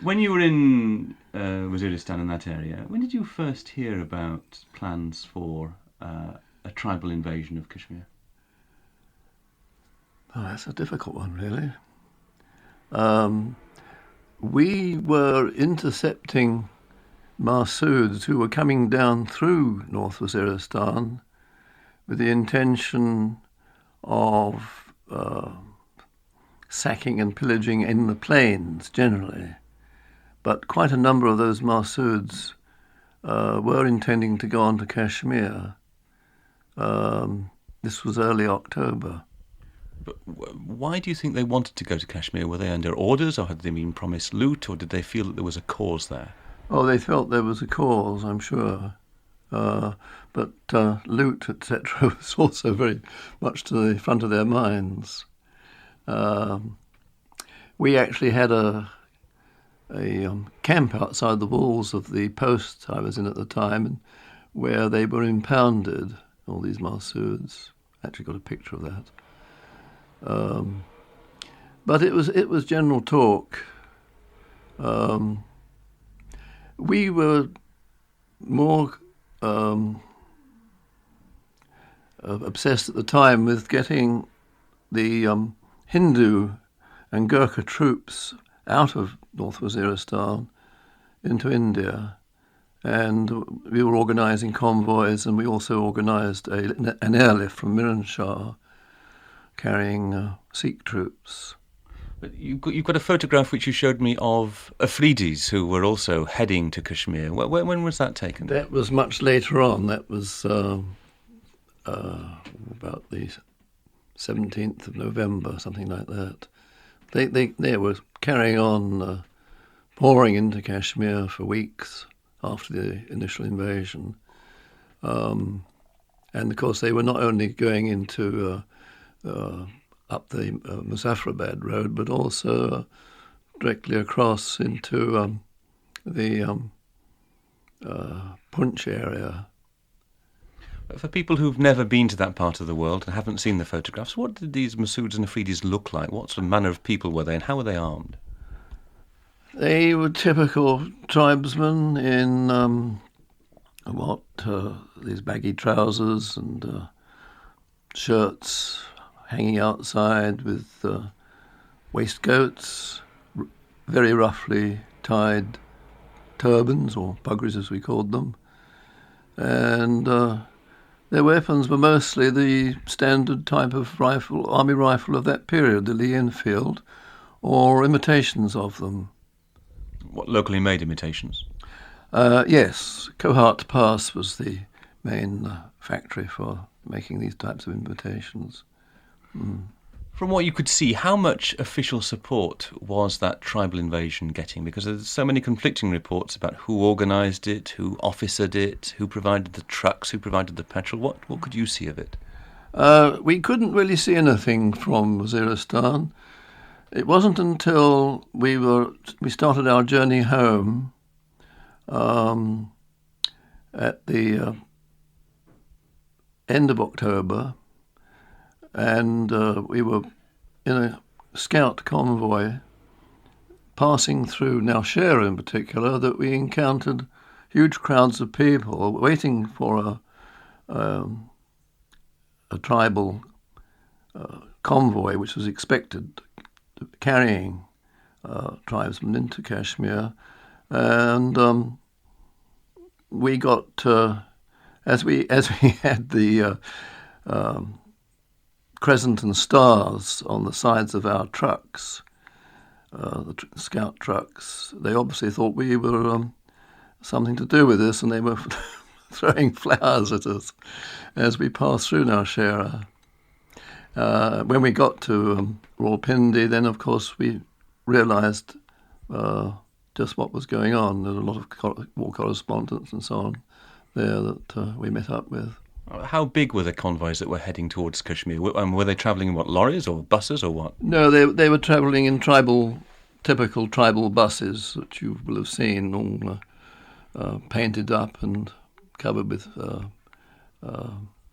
When you were in Waziristan in that area, when did you first hear about plans for a tribal invasion of Kashmir? Oh, that's a difficult one, really. Um, we were intercepting Mahsuds who were coming down through North Waziristan with the intention of sacking and pillaging in the plains generally. But quite a number of those Mahsuds were intending to go on to Kashmir. This was early October. But why do you think they wanted to go to Kashmir? Were they under orders, or had they been promised loot, or did they feel that there was a cause there? Oh, they felt there was a cause, I'm sure. But loot, etc., was also very much to the front of their minds. We actually had a camp outside the walls of the post I was in at the time, where they were impounded, all these Mahsuds. Actually got a picture of that. But it was general talk. We were more obsessed at the time with getting the Hindu and Gurkha troops out of North Waziristan into India. And we were organising convoys, and we also organised an airlift from Miran carrying Sikh troops. But you've got a photograph which you showed me of Afridis who were also heading to Kashmir. When was that taken? That was much later on. That was about the 17th of November, something like that. They were carrying on pouring into Kashmir for weeks after the initial invasion. And of course they were not only going into up the Muzaffarabad road, but also directly across into the Punch area. For people who've never been to that part of the world and haven't seen the photographs, what did these Masouds and Afridis look like? What sort of manner of people were they, and how were they armed? They were typical tribesmen in these baggy trousers and shirts hanging outside with waistcoats, very roughly tied turbans, or pugris as we called them, and their weapons were mostly the standard type of army rifle of that period, the Lee Enfield, or imitations of them. What, locally made imitations? Yes, Kohart Pass was the main factory for making these types of imitations. From what you could see, how much official support was that tribal invasion getting? Because there's so many conflicting reports about who organised it, who officered it, who provided the trucks, who provided the petrol. What could you see of it? We couldn't really see anything from Waziristan. It wasn't until we started our journey home at the end of October, and we were in a scout convoy passing through Nowshera in particular, that we encountered huge crowds of people waiting for a tribal convoy which was expected, carrying tribesmen into Kashmir. And we got, as we had the crescent and stars on the sides of our trucks, the scout trucks, they obviously thought we were something to do with this, and they were throwing flowers at us as we passed through Nowshera. When we got to Rawalpindi, then of course we realised just what was going on. There was a lot of war correspondents and so on there that we met up with. How big were the convoys that were heading towards Kashmir? Were they travelling in lorries or buses or what? No, they were travelling in typical tribal buses that you will have seen, all painted up and covered with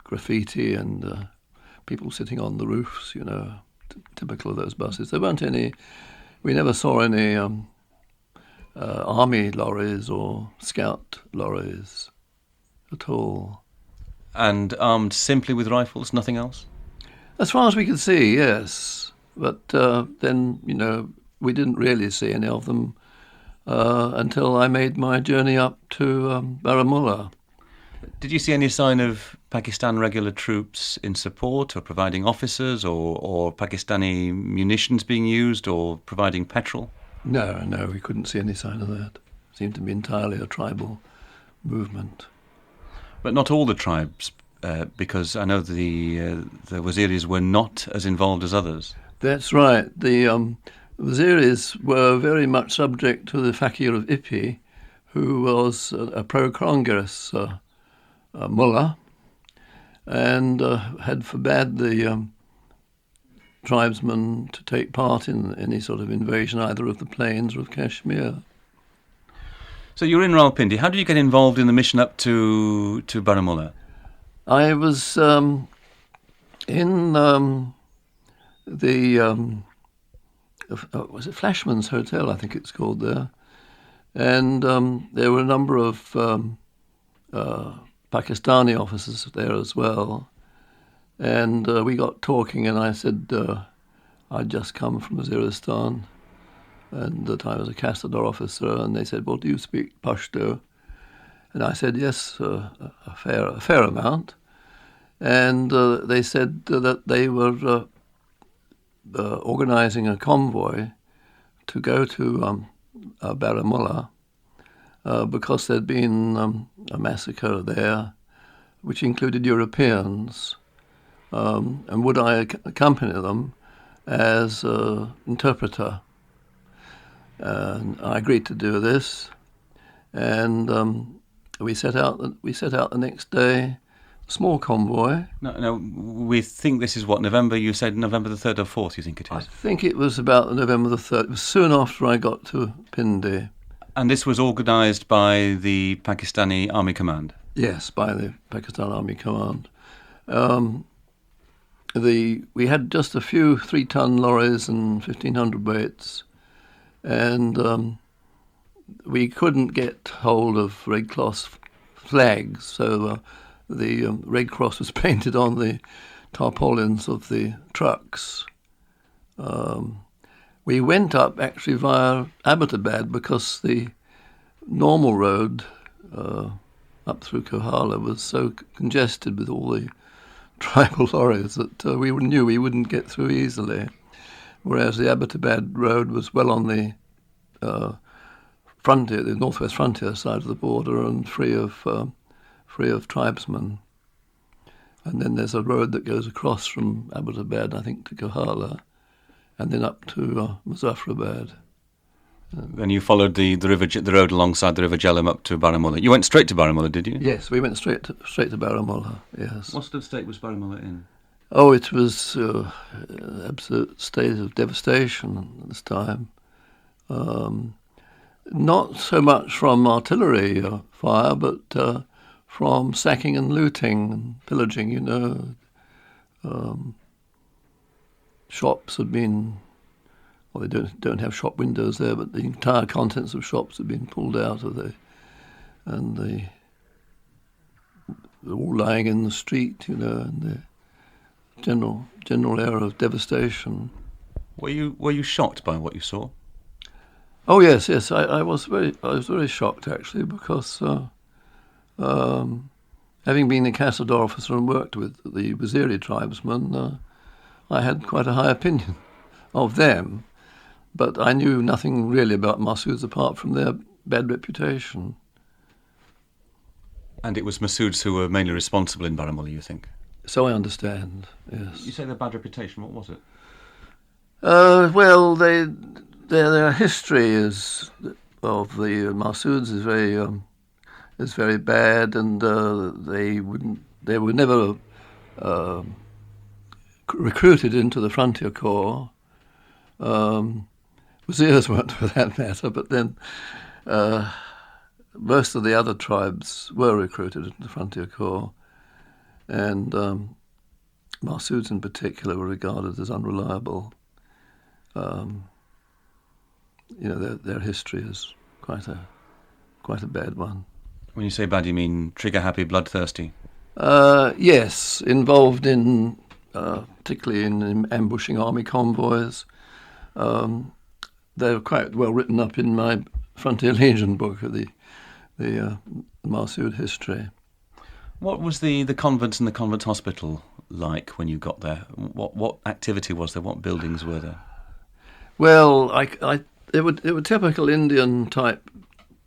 graffiti and people sitting on the roofs, typical of those buses. There weren't any, we never saw any army lorries or scout lorries at all. And armed simply with rifles, nothing else? As far as we could see, yes. But then, we didn't really see any of them until I made my journey up to Baramulla. Did you see any sign of Pakistan regular troops in support or providing officers or Pakistani munitions being used or providing petrol? No, we couldn't see any sign of that. It seemed to be entirely a tribal movement. But not all the tribes, because I know the Waziris were not as involved as others. That's right. The Waziris were very much subject to the Fakir of Ipi, who was a pro-Congress mullah, and had forbade the tribesmen to take part in any sort of invasion either of the plains or of Kashmir. So you were in Rawalpindi. How did you get involved in the mission up to Baramulla? I was in was it Flashman's Hotel, I think it's called there, and there were a number of Pakistani officers there as well, and we got talking, and I said I'd just come from Waziristan, and that I was a Castador officer, and they said, well, do you speak Pashto? And I said, yes, a fair amount. And they said that they were organising a convoy to go to Baramulla because there'd been a massacre there, which included Europeans, and would I accompany them as interpreter? And I agreed to do this, and we set out the next day, a small convoy. No, we think this is what, November? You said November the 3rd or 4th, you think it is? I think it was about November the 3rd. It was soon after I got to Pindi. And this was organised by the Pakistani Army Command? Yes, by the Pakistan Army Command. We had just a few 3-ton lorries and 1,500 weights, and we couldn't get hold of Red Cross flags, so the Red Cross was painted on the tarpaulins of the trucks. We went up actually via Abbottabad because the normal road up through Kohala was so congested with all the tribal lorries that we knew we wouldn't get through easily, whereas the Abbottabad road was well on the frontier, the northwest frontier side of the border, and free of tribesmen. And then there's a road that goes across from Abbottabad, I think, to Kohala, and then up to Muzaffarabad. Then you followed the road alongside the River Jhelum up to Baramulla. You went straight to Baramulla, did you? Yes, we went straight to Baramulla. Yes. What sort of state was Baramulla in? Oh, it was an absolute state of devastation at this time. Not so much from artillery fire, but from sacking and looting and pillaging. Shops had been, well, they don't have shop windows there, but the entire contents of shops had been pulled out of they're all lying in the street, and the general air of devastation. Were you shocked by what you saw? Oh yes, I was very shocked actually, because having been a Castador officer and worked with the Waziri tribesmen, I had quite a high opinion of them, but I knew nothing really about Massouds apart from their bad reputation. And it was Massouds who were mainly responsible in Baramulla, you think? So I understand, yes. You say their bad reputation, what was it? Well, their history of the Massouds is very bad, and they were never recruited into the Frontier Corps. Wazirs weren't for that matter, but then most of the other tribes were recruited into the Frontier Corps, and Massouds in particular were regarded as unreliable. Their history is quite a bad one. When you say bad, you mean trigger-happy, bloodthirsty? Yes, involved in, particularly in ambushing army convoys. They were quite well written up in my Frontier Legion book of the Masood history. What was the convent and the convent hospital like when you got there? What activity was there? What buildings were there? Well, they were typical Indian type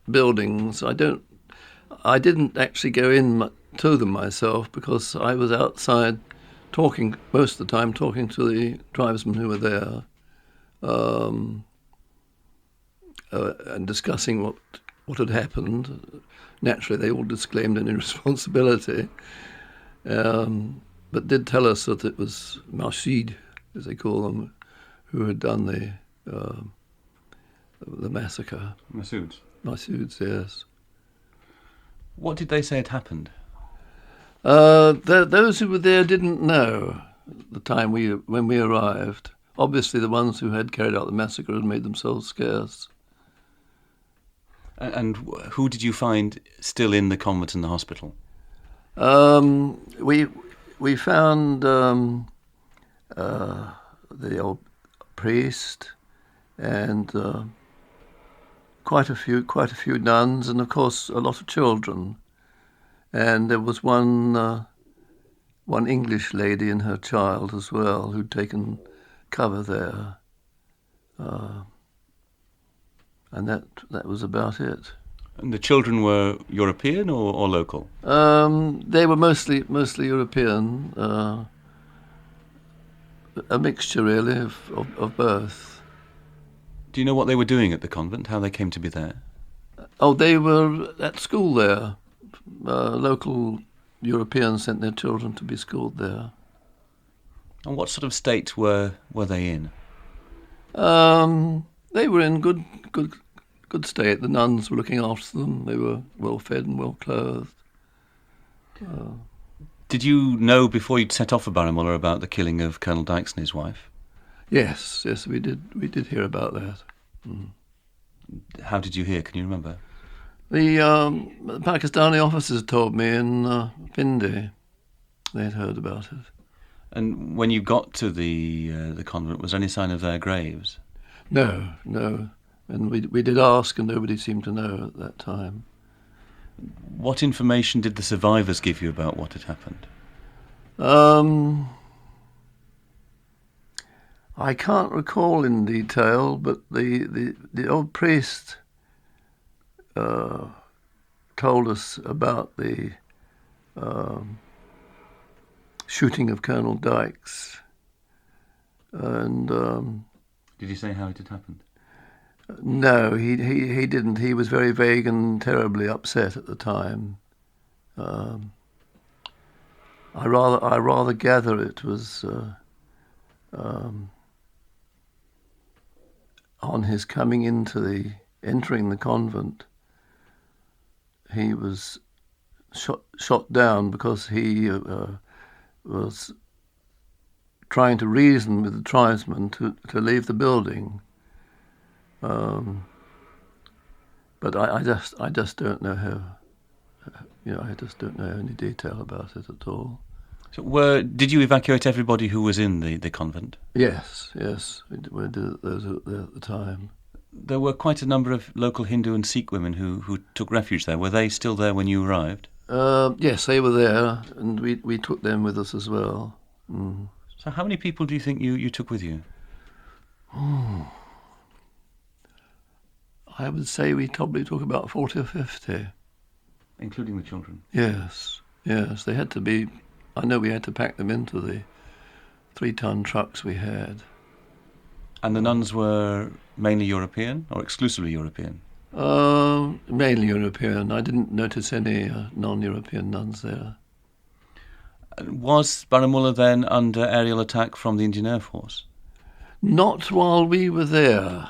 buildings. I didn't actually go in to them myself because I was outside talking most of the time, talking to the tribesmen who were there, and discussing what had happened. Naturally, they all disclaimed any responsibility, but did tell us that it was Masood, as they call them, who had done the massacre. Masoods, yes. What did they say had happened? Those who were there didn't know at the time when we arrived. Obviously, the ones who had carried out the massacre had made themselves scarce. And who did you find still in the convent and the hospital? We found the old priest and quite a few nuns, and of course a lot of children. And there was one English lady and her child as well who'd taken cover there. And that was about it. And the children were European or local? They were mostly European, a mixture really of both. Do you know what they were doing at the convent? How they came to be there? Oh, they were at school there. Local Europeans sent their children to be schooled there. And what sort of state were they in? They were in good state. The nuns were looking after them. They were well fed and well clothed. Did you know before you'd set off for Baramulla about the killing of Colonel Dykes and his wife? Yes, we did hear about that. Mm. How did you hear? Can you remember? The Pakistani officers told me in Pindi. They'd heard about it. And when you got to the convent, was there any sign of their graves? No. And we did ask, and nobody seemed to know at that time. What information did the survivors give you about what had happened? I can't recall in detail, but the old priest told us about the shooting of Colonel Dykes. And did he say how it had happened? No, he didn't. He was very vague and terribly upset at the time. I rather gather it was on his entering the convent. He was shot down because he was trying to reason with the tribesmen to leave the building. But I just don't know how. I just don't know any detail about it at all. So did you evacuate everybody who was in the convent? Yes, we did those at the time. There were quite a number of local Hindu and Sikh women who took refuge there. Were they still there when you arrived? Yes, they were there, and we took them with us as well. Mm. So how many people do you think you took with you? I would say we probably took about 40 or 50. Including the children? Yes. They had to be. I know we had to pack them into the 3-ton trucks we had. And the nuns were mainly European or exclusively European? Mainly European. I didn't notice any non-European nuns there. Was Baramulla then under aerial attack from the Indian Air Force? Not while we were there.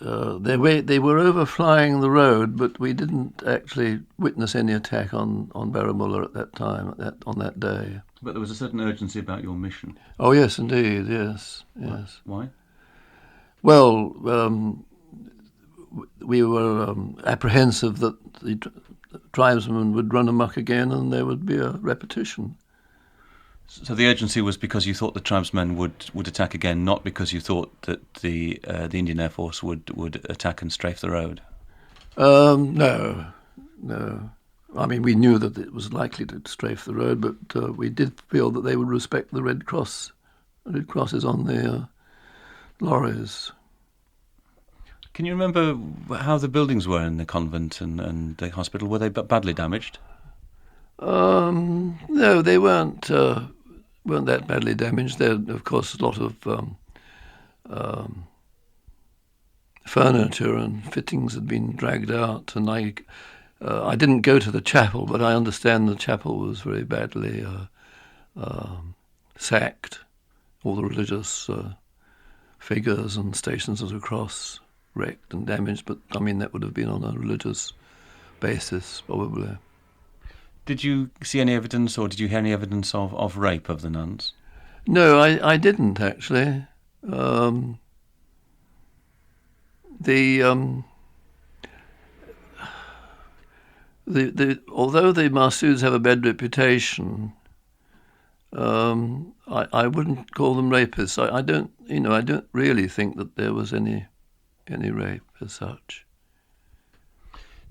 They were overflying the road, but we didn't actually witness any attack on Baramulla at that time, on that day. But there was a certain urgency about your mission. Oh yes, indeed, yes. Why? Well, we were apprehensive that the tribesmen would run amok again and there would be a repetition. So the urgency was because you thought the tribesmen would attack again, not because you thought that the Indian Air Force would attack and strafe the road? No. I mean, we knew that it was likely to strafe the road, but we did feel that they would respect the Red Crosses on the lorries. Can you remember how the buildings were in the convent and the hospital? Were they badly damaged? No, they weren't that badly damaged. There, of course, a lot of furniture and fittings had been dragged out, and I didn't go to the chapel, but I understand the chapel was very badly sacked. All the religious figures and stations of the cross wrecked and damaged, but I mean that would have been on a religious basis probably. Did you see any evidence, or did you hear any evidence of rape of the nuns? No, I didn't actually. Although the Mahsuds have a bad reputation, I wouldn't call them rapists. I don't really think that there was any rape as such.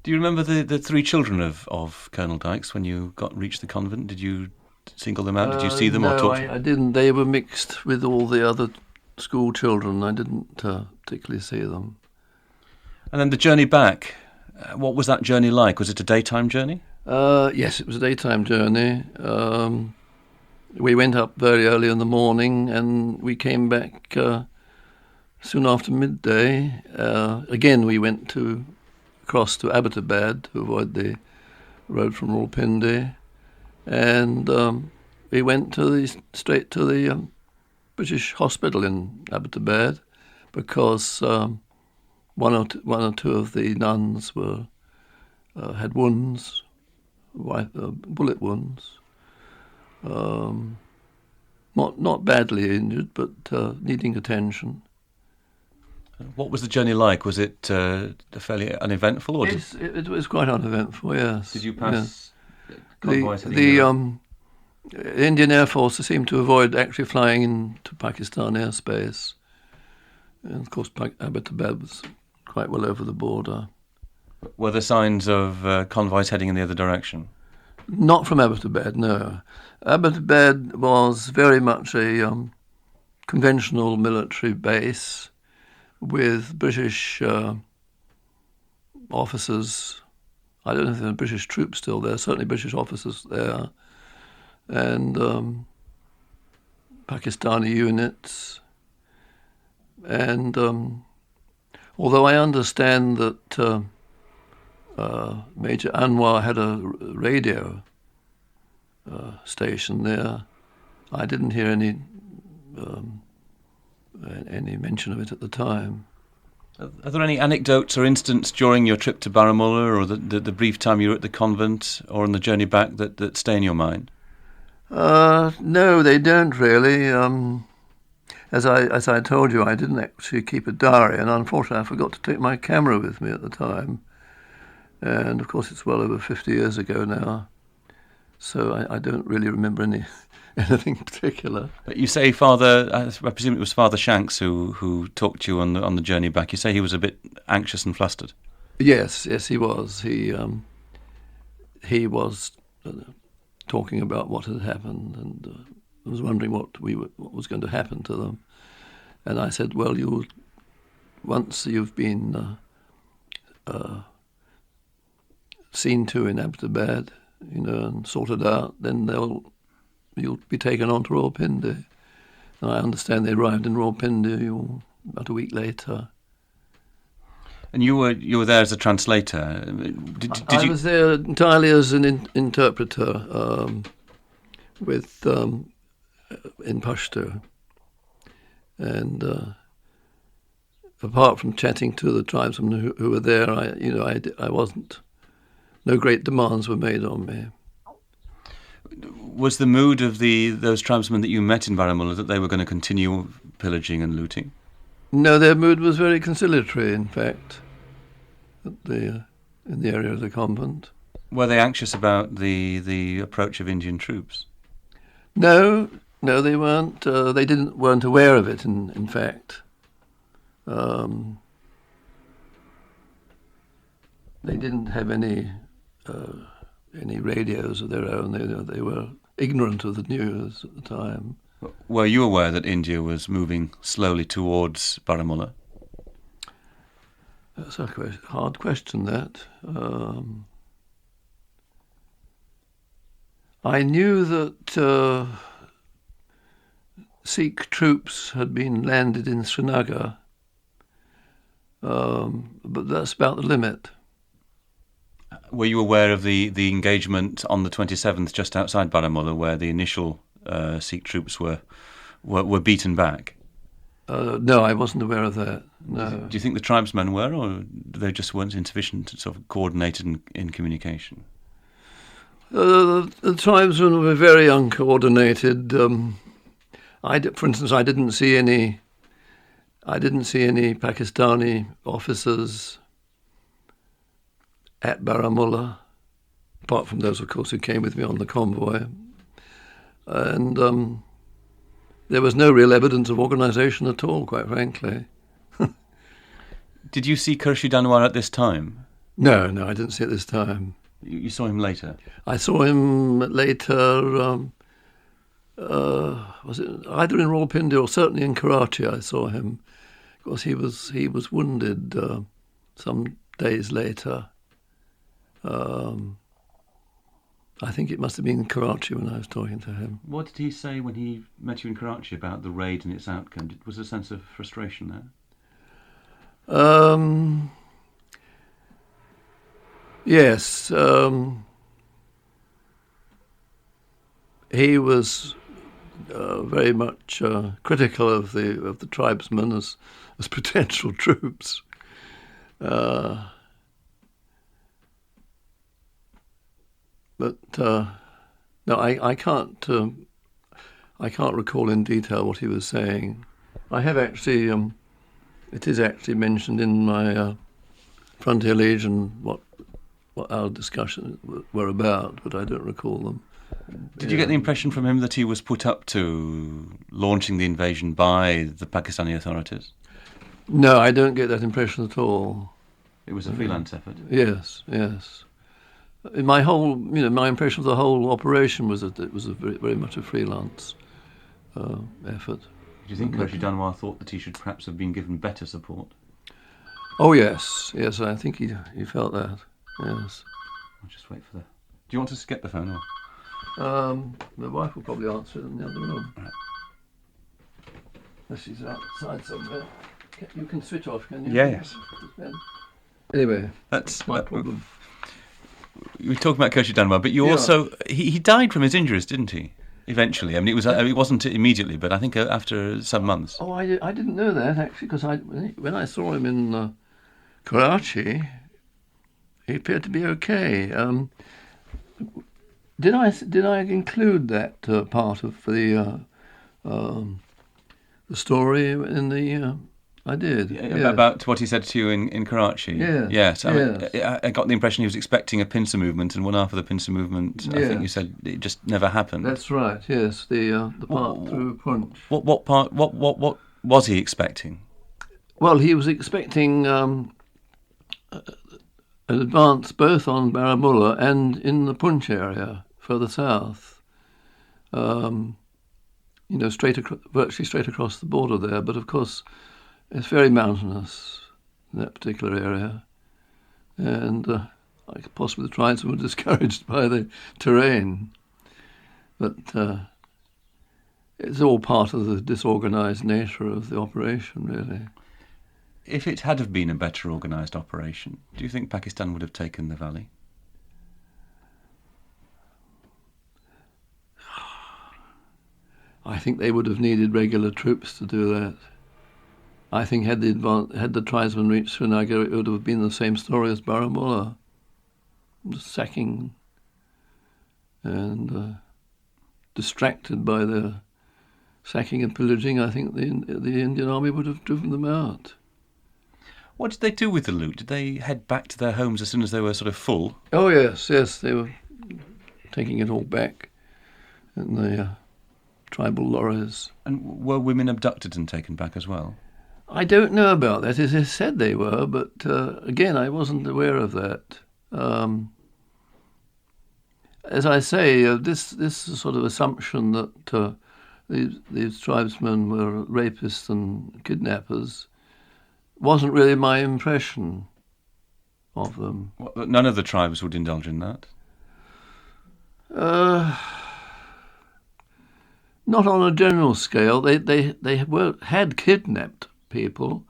Do you remember the three children of Colonel Dykes when you reached the convent? Did you single them out? Did you see them or talk to them? No, I didn't. They were mixed with all the other school children. I didn't particularly see them. And then the journey back, what was that journey like? Was it a daytime journey? Yes, it was a daytime journey. We went up very early in the morning and we came back soon after midday. Again, we went across to Abbottabad to avoid the road from Rawalpindi, and we went straight to the British hospital in Abbottabad because one or two of the nuns had wounds, bullet wounds. Not badly injured, but needing attention. What was the journey like? Was it fairly uneventful? Or it was quite uneventful, yes. Did you pass convoys? The Indian Air Force seemed to avoid actually flying into Pakistan airspace. And of course, Abbottabad was quite well over the border. Were there signs of convoys heading in the other direction? Not from Abbottabad, no. Abbottabad was very much a conventional military base with British officers. I don't know if there are British troops still there, certainly British officers there, and Pakistani units. And although I understand that Major Anwar had a radio station there, I didn't hear any mention of it at the time. Are there any anecdotes or incidents during your trip to Baramulla or the brief time you were at the convent or on the journey back that stay in your mind? No, they don't really. As I told you, I didn't actually keep a diary, and unfortunately I forgot to take my camera with me at the time. And of course it's well over 50 years ago now, so I don't really remember anything particular. But you say Father, I presume it was Father Shanks who talked to you on the journey back. You say he was a bit anxious and flustered. Yes, he was. He was talking about what had happened and was wondering what was going to happen to them. And I said, well, once you've been seen to in Abbottabad, and sorted out, then you'll be taken on to Rawalpindi. And I understand they arrived in Rawalpindi about a week later. And you were there as a translator. I was there entirely as an interpreter with in Pashto, and apart from chatting to the tribesmen who were there, I wasn't. No great demands were made on me. Was the mood of those tribesmen that you met in Baramulla that they were going to continue pillaging and looting? No, their mood was very conciliatory, in fact. in the area of the convent. Were they anxious about the approach of Indian troops? No, they weren't. They weren't aware of it. In fact, they didn't have any radios of their own. They were ignorant of the news at the time. Were you aware that India was moving slowly towards Baramulla? That's a hard question, that. I knew that Sikh troops had been landed in Srinagar, but that's about the limit. Were you aware of the engagement on the 27th just outside Baramulla, where the initial Sikh troops were beaten back? No, I wasn't aware of that. No. Do you think the tribesmen were, or they just weren't insufficient, sort of coordinated in communication? The tribesmen were very uncoordinated. For instance, I didn't see any Pakistani officers at Baramulla, apart from those, of course, who came with me on the convoy. And there was no real evidence of organisation at all, quite frankly. Did you see Khurshid Anwar at this time? No, I didn't see it this time. You saw him later? I saw him later, was it either in Rawalpindi or certainly in Karachi I saw him, because he was wounded some days later. I think it must have been in Karachi when I was talking to him. What did he say when he met you in Karachi about the raid and its outcome? Was there a sense of frustration there? Yes. He was very much critical of the tribesmen as potential troops. But no, I can't recall in detail what he was saying. I have actually, it is actually mentioned in my Frontier Legion what our discussions were about, but I don't recall them. Did you get the impression from him that he was put up to launching the invasion by the Pakistani authorities? No, I don't get that impression at all. It was a freelance effort. Yes. My impression of the whole operation was that it was very, very much a freelance effort. Do you think Khurshid Anwar thought that he should perhaps have been given better support? Oh yes, I think he felt that. Yes. I'll just wait for the. Do you want to get the phone or? My wife will probably answer it in the other room. Right. She's outside somewhere. You can switch off, can you? Yes. Anyway, that's my problem. We were talking about Khurshid Anwar, but you also he died from his injuries, didn't he? Eventually, I mean, it wasn't immediately, but I think after some months. Oh, I didn't know that actually, because when I saw him in Karachi, he appeared to be okay. Did I include that part of the story in the? I did. Yes. About what he said to you in Karachi? Yes. I got the impression he was expecting a pincer movement, and one after the pincer movement, I think you said it just never happened. That's right, yes, the part through Punch. What part, what was he expecting? Well, he was expecting an advance both on Baramulla and in the area further south. Virtually straight across the border there, but of course it's very mountainous in that particular area, and possibly the tribesmen were discouraged by the terrain. But it's all part of the disorganised nature of the operation, really. If it had have been a better organised operation, do you think Pakistan would have taken the valley? I think they would have needed regular troops to do that. I think had the tribesmen reached Srinagar, it would have been the same story as Baramulla, sacking and distracted by the sacking and pillaging. I think the Indian army would have driven them out. What did they do with the loot? Did they head back to their homes as soon as they were sort of full? Oh, yes, they were taking it all back in the tribal lorries. And were women abducted and taken back as well? I don't know about that. It is said they were, but again, I wasn't aware of that. As I say, this sort of assumption that these tribesmen were rapists and kidnappers wasn't really my impression of them. Well, none of the tribes would indulge in that? Not on a general scale. They had kidnapped people,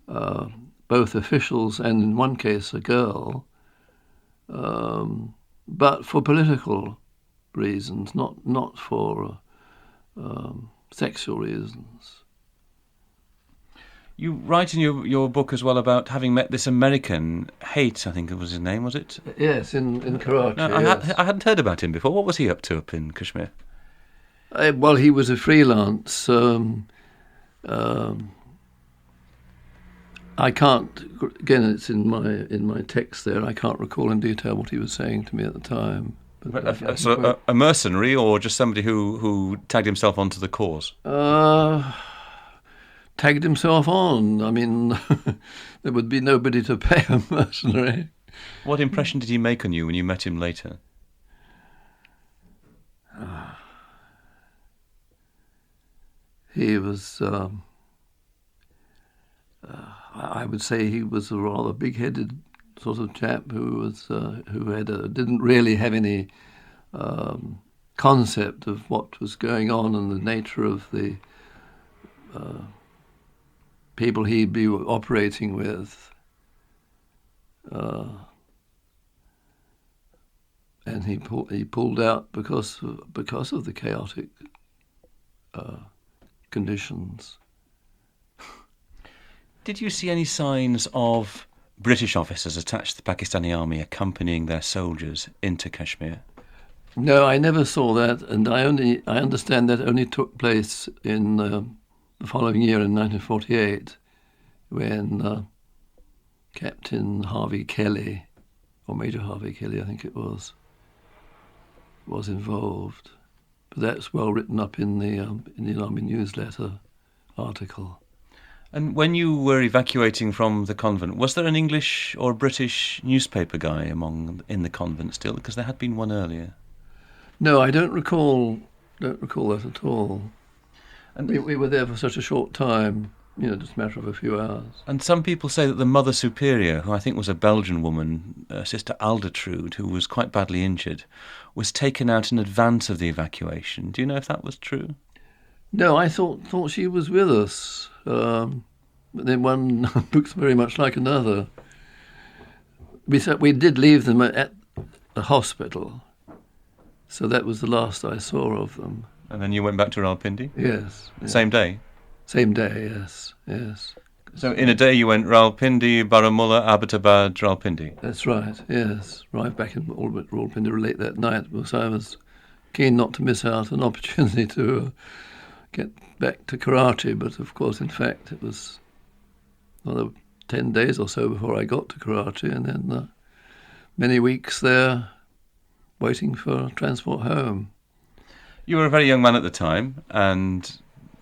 both officials and in one case a girl, but for political reasons, not for sexual reasons. You write in your book as well about having met this American, Haight, I think it was his name, was it? Yes, in Karachi. No, yes. I hadn't heard about him before. What was he up to up in Kashmir? Well, he was a freelance. I can't. Again, it's in my text there. I can't recall in detail what he was saying to me at the time. But so a mercenary, or just somebody who tagged himself onto the cause? Tagged himself on. I mean, there would be nobody to pay a mercenary. What impression did he make on you when you met him later? He was, I would say, he was a rather big-headed sort of chap who didn't really have any concept of what was going on and the nature of the people he'd be operating with. And he pulled out because of the chaotic conditions. Did you see any signs of British officers attached to the Pakistani army accompanying their soldiers into Kashmir? No, I never saw that, and I understand that only took place in the following year in 1948, when Captain Harvey Kelly, or Major Harvey Kelly, I think it was involved. But that's well written up in the Army newsletter article. And when you were evacuating from the convent, was there an English or British newspaper guy in the convent still? Because there had been one earlier. No, I don't recall that at all. And we were there for such a short time, just a matter of a few hours. And some people say that the Mother Superior, who I think was a Belgian woman, Sister Aldertrude, who was quite badly injured, was taken out in advance of the evacuation. Do you know if that was true? No, I thought she was with us. But then one looks very much like another. We did leave them at the hospital, so that was the last I saw of them. And then you went back to Rawalpindi? Yes. Same day? Same day, yes. So in a day you went Rawalpindi, Baramulla, Abbottabad, Rawalpindi? That's right, yes. Arrived back in Rawalpindi late that night, because I was keen not to miss out an opportunity to get back to Karachi, but of course, in fact, it was another 10 days or so before I got to Karachi, and then many weeks there waiting for transport home. You were a very young man at the time, and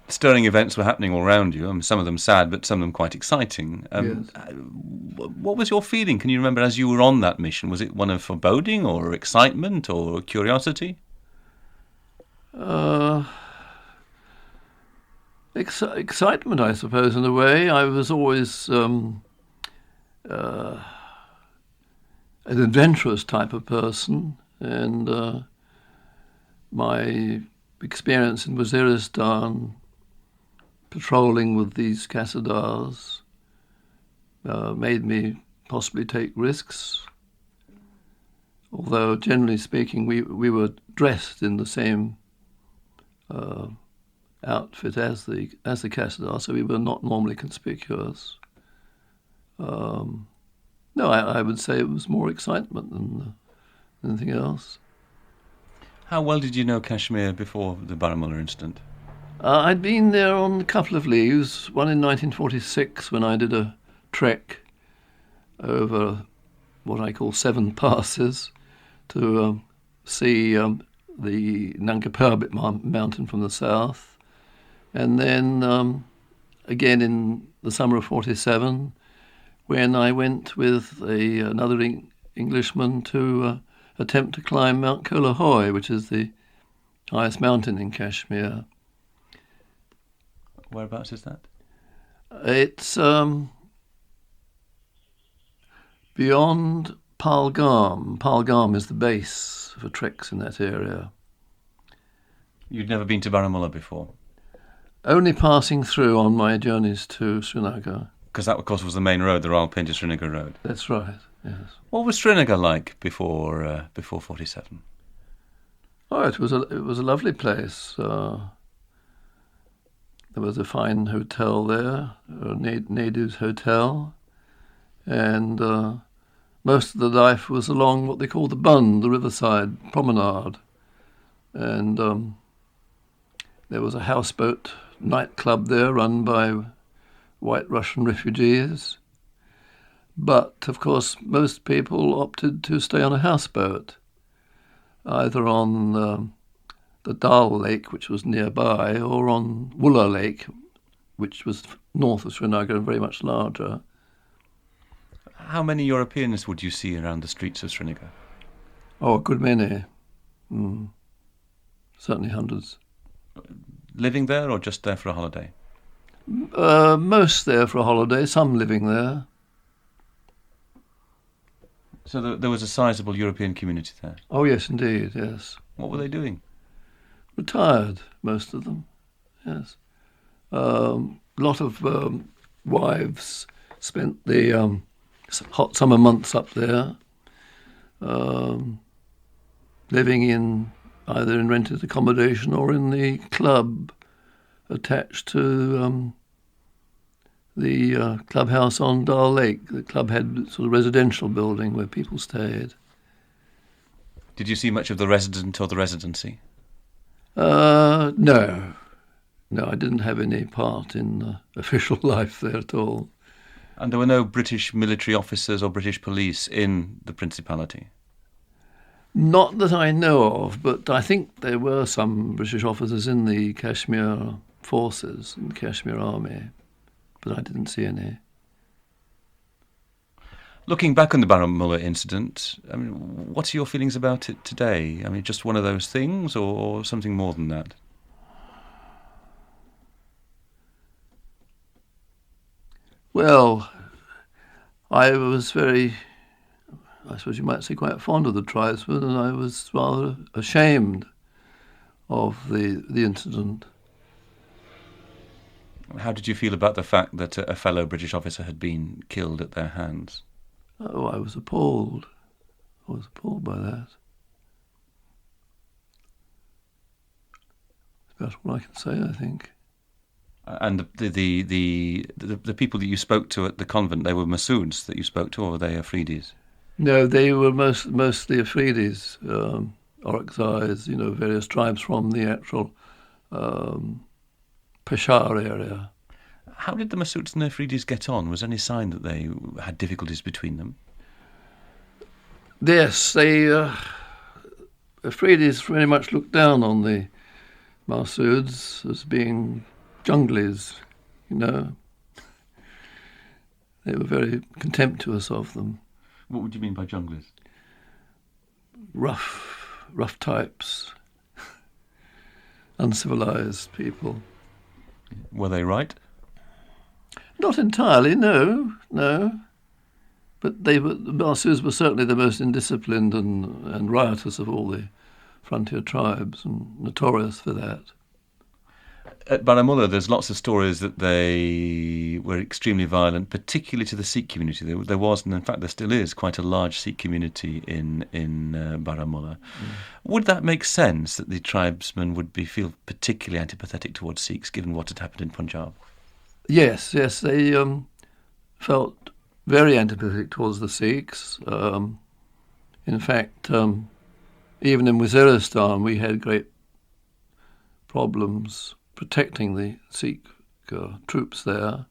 stirring events were happening all around you. Some of them sad, but some of them quite exciting. Yes. What was your feeling? Can you remember as you were on that mission? Was it one of foreboding or excitement or curiosity? Excitement, I suppose, in a way. I was always an adventurous type of person, and my experience in Waziristan, patrolling with these Cassadars, made me possibly take risks. Although, generally speaking, we were dressed in the same outfit as the Cassadar, so we were not normally conspicuous. No, I would say it was more excitement than anything else. How well did you know Kashmir before the Baramulla incident? I'd been there on a couple of leaves, one in 1946 when I did a trek over what I call 7 passes to see the Nanga Parbat mountain from the south. And then again in the summer of 47, when I went with another Englishman to attempt to climb Mount Kolahoy, which is the highest mountain in Kashmir. Whereabouts is that? It's beyond Palgam. Palgam is the base for treks in that area. You'd never been to Baramulla before? Only passing through on my journeys to Srinagar. Because that, of course, was the main road, the Rawalpindi to Srinagar road. That's right, yes. What was Srinagar like before 47? Oh, it was a lovely place. There was a fine hotel there, Nehru's Hotel, and most of the life was along what they call the Bund, the riverside promenade, and there was a houseboat nightclub there run by White Russian refugees, but of course most people opted to stay on a houseboat, either on the Dal Lake, which was nearby, or on Wulla Lake, which was north of Srinagar and very much larger. How many Europeans would you see around the streets of Srinagar? Oh, a good many. Certainly hundreds. Living there or just there for a holiday? Most there for a holiday, some living there. So there was a sizable European community there? Oh, yes, indeed, yes. What were they doing? Retired, most of them, yes. Lot of wives spent the hot summer months up there, living in either in rented accommodation or in the club attached to the clubhouse on Dal Lake. The club had sort of residential building where people stayed. Did you see much of the resident or the residency? No, I didn't have any part in official life there at all. And there were no British military officers or British police in the Principality? Not that I know of, but I think there were some British officers in the Kashmir forces, in the Kashmir army, but I didn't see any. Looking back on the Baramulla incident, I mean, what are your feelings about it today? I mean, just one of those things or something more than that? Well, I was very, I suppose you might say, quite fond of the tribesmen, and I was rather ashamed of the incident. How did you feel about the fact that a fellow British officer had been killed at their hands? Oh, I was appalled. I was appalled by that. That's about all I can say, I think. And the people that you spoke to at the convent, they were Masouds that you spoke to, or were they Afridis? No, they were mostly Afridis, Orakzais, various tribes from the actual Peshawar area. How did the Masouds and the Afridis get on? Was there any sign that they had difficulties between them? Yes, Afridis very much looked down on the Masouds as being junglies, They were very contemptuous of them. What would you mean by junglies? Rough types, uncivilized people. Were they right? Not entirely, no. But the Masouds were certainly the most indisciplined and riotous of all the frontier tribes, and notorious for that. At Baramulla, there's lots of stories that they were extremely violent, particularly to the Sikh community. There was, and in fact there still is, quite a large Sikh community in Baramulla. Would that make sense that the tribesmen would feel particularly antipathetic towards Sikhs, given what had happened in Punjab? Yes, they felt very antipathetic towards the Sikhs. In fact, even in Waziristan, we had great problems protecting the Sikh troops there.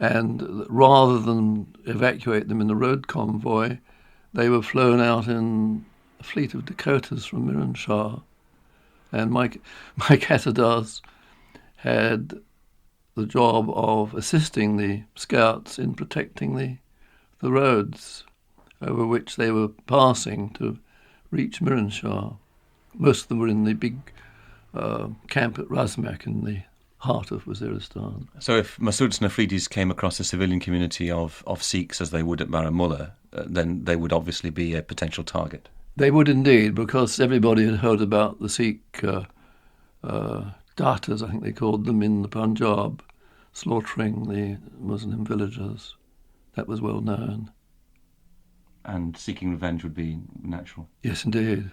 And rather than evacuate them in the road convoy, they were flown out in a fleet of Dakotas from Miranshah. And Mike Cattadars had the job of assisting the scouts in protecting the roads over which they were passing to reach Miranshah. Most of them were in the big camp at Razmak in the heart of Waziristan. So if Masouds and Afridis came across a civilian community of Sikhs as they would at Baramulla, then they would obviously be a potential target. They would indeed, because everybody had heard about the Sikh Datas, I think they called them, in the Punjab, slaughtering the Muslim villagers. That was well known. And seeking revenge would be natural. Yes, indeed.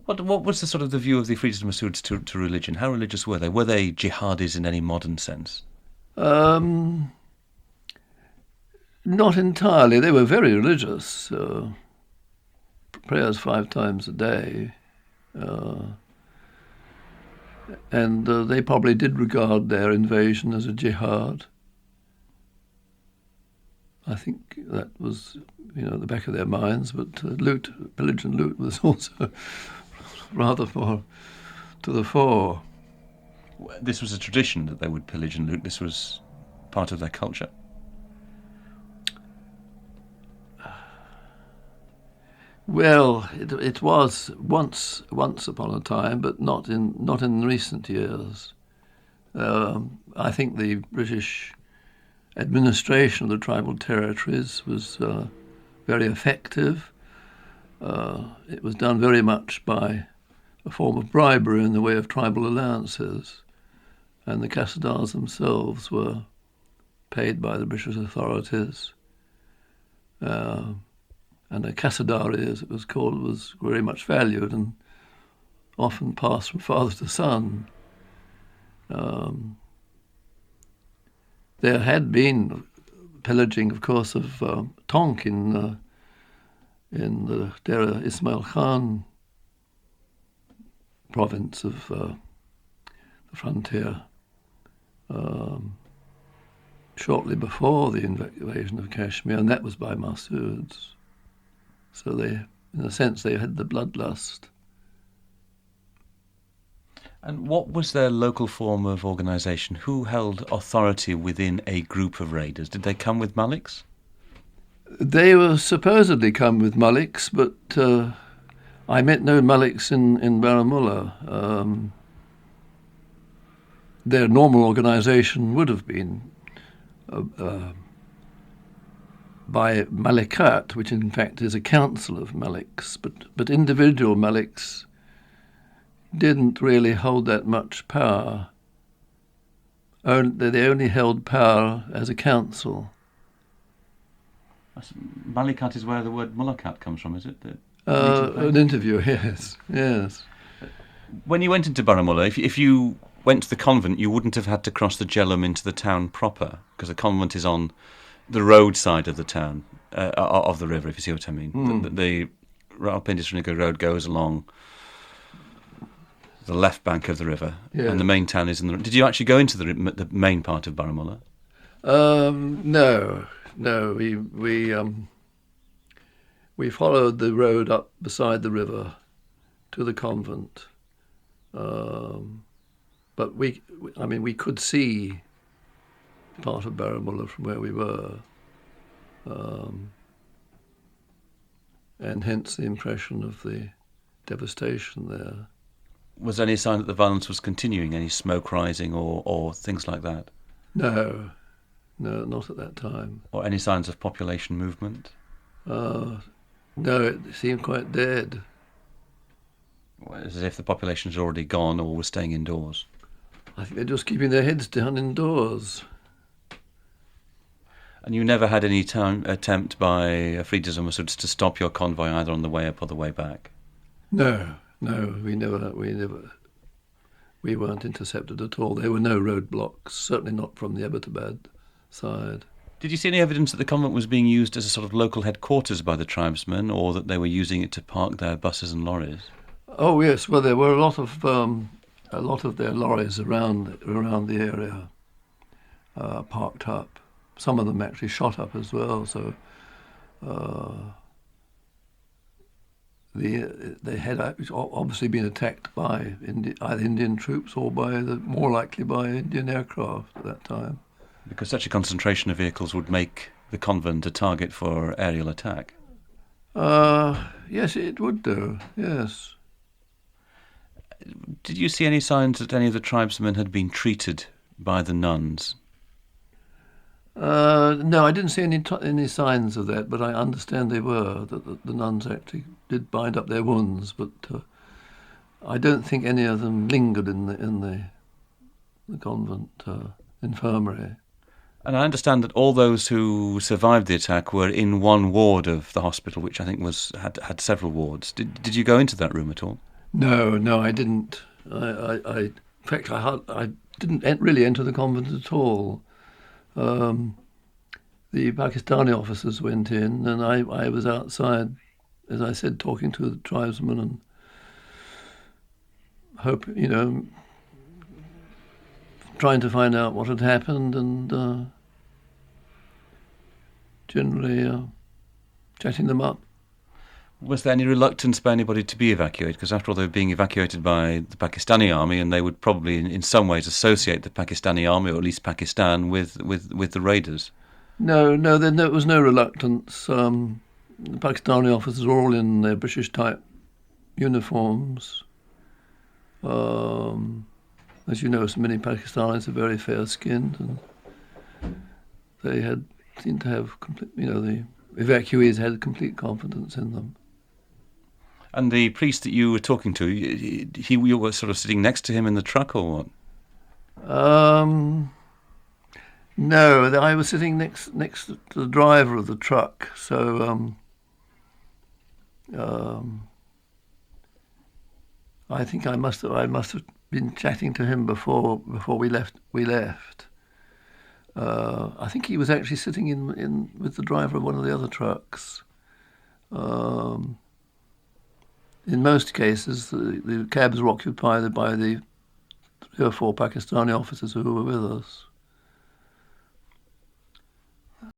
What was the sort of the view of the Afridis and Masouds to religion? How religious were they? Were they jihadis in any modern sense? Not entirely. They were very religious. Prayers 5 times a day. And they probably did regard their invasion as a jihad. I think that was, at the back of their minds, but pillage and loot was also rather more to the fore. This was a tradition that they would pillage and loot. This was part of their culture. Well, it was once upon a time, but not in recent years. I think the British administration of the tribal territories was very effective. It was done very much by a form of bribery in the way of tribal allowances, and the Cattadars themselves were paid by the British authorities. And a Cassadari, as it was called, was very much valued and often passed from father to son. There had been pillaging, of course, of Tonk in the Dera Ismail Khan province of the frontier, shortly before the invasion of Kashmir, and that was by Masouds. So they, in a sense, they had the bloodlust. And what was their local form of organisation? Who held authority within a group of raiders? Did they come with Maliks? They were supposedly come with Maliks, but I met no Maliks in Baramulla. Their normal organisation would have been by Malikat, which in fact is a council of Maliks, but individual Maliks didn't really hold that much power. They only held power as a council. Malikat is where the word Mulakat comes from, is it? An interview, yes. When you went into Baramulla, if you went to the convent, you wouldn't have had to cross the Jhelum into the town proper, because the convent is on the road side of the town, of the river, if you see what I mean. The Rawalpindi Srinagar road goes along the left bank of the river, and the main town is in the... Did you actually go into the main part of Baramulla? No. We followed the road up beside the river to the convent, but we could see part of Baramulla from where we were, and hence the impression of the devastation there. Was there any sign that the violence was continuing, any smoke rising or things like that? No, not at that time. Or any signs of population movement? No, it seemed quite dead. As if the population had already gone or was staying indoors? I think they're just keeping their heads down indoors. And you never had any attempt by Afridis or Masouds to stop your convoy either on the way up or the way back? No, we weren't intercepted at all. There were no roadblocks, certainly not from the Abbottabad side. Did you see any evidence that the convent was being used as a sort of local headquarters by the tribesmen, or that they were using it to park their buses and lorries? Oh yes, well there were a lot of their lorries around the area. parked up. Some of them actually shot up as well. So they had obviously been attacked by either Indian troops or more likely by Indian aircraft at that time. Because such a concentration of vehicles would make the convent a target for aerial attack. Yes, it would do, yes. Did you see any signs that any of the tribesmen had been treated by the nuns? No, I didn't see any signs of that, but I understand they were, that the nuns actually did bind up their wounds, but I don't think any of them lingered in the convent infirmary. And I understand that all those who survived the attack were in one ward of the hospital, which I think had several wards. Did you go into that room at all? No, I didn't. In fact, I didn't really enter the convent at all. The Pakistani officers went in, and I was outside, as I said, talking to the tribesmen and trying to find out what had happened, and generally chatting them up. Was there any reluctance by anybody to be evacuated? Because after all, they were being evacuated by the Pakistani army, and they would probably in some ways associate the Pakistani army, or at least Pakistan, with the raiders. No, there was no reluctance. The Pakistani officers were all in their British-type uniforms. As you know, so many Pakistanis are very fair-skinned, and they seemed to have the evacuees had complete confidence in them. And the priest that you were talking to, you were sort of sitting next to him in the truck, or what? No, I was sitting next to the driver of the truck. So I think I must have been chatting to him before we left. I think he was actually sitting in with the driver of one of the other trucks. In most cases, the cabs were occupied by the 3 or 4 Pakistani officers who were with us.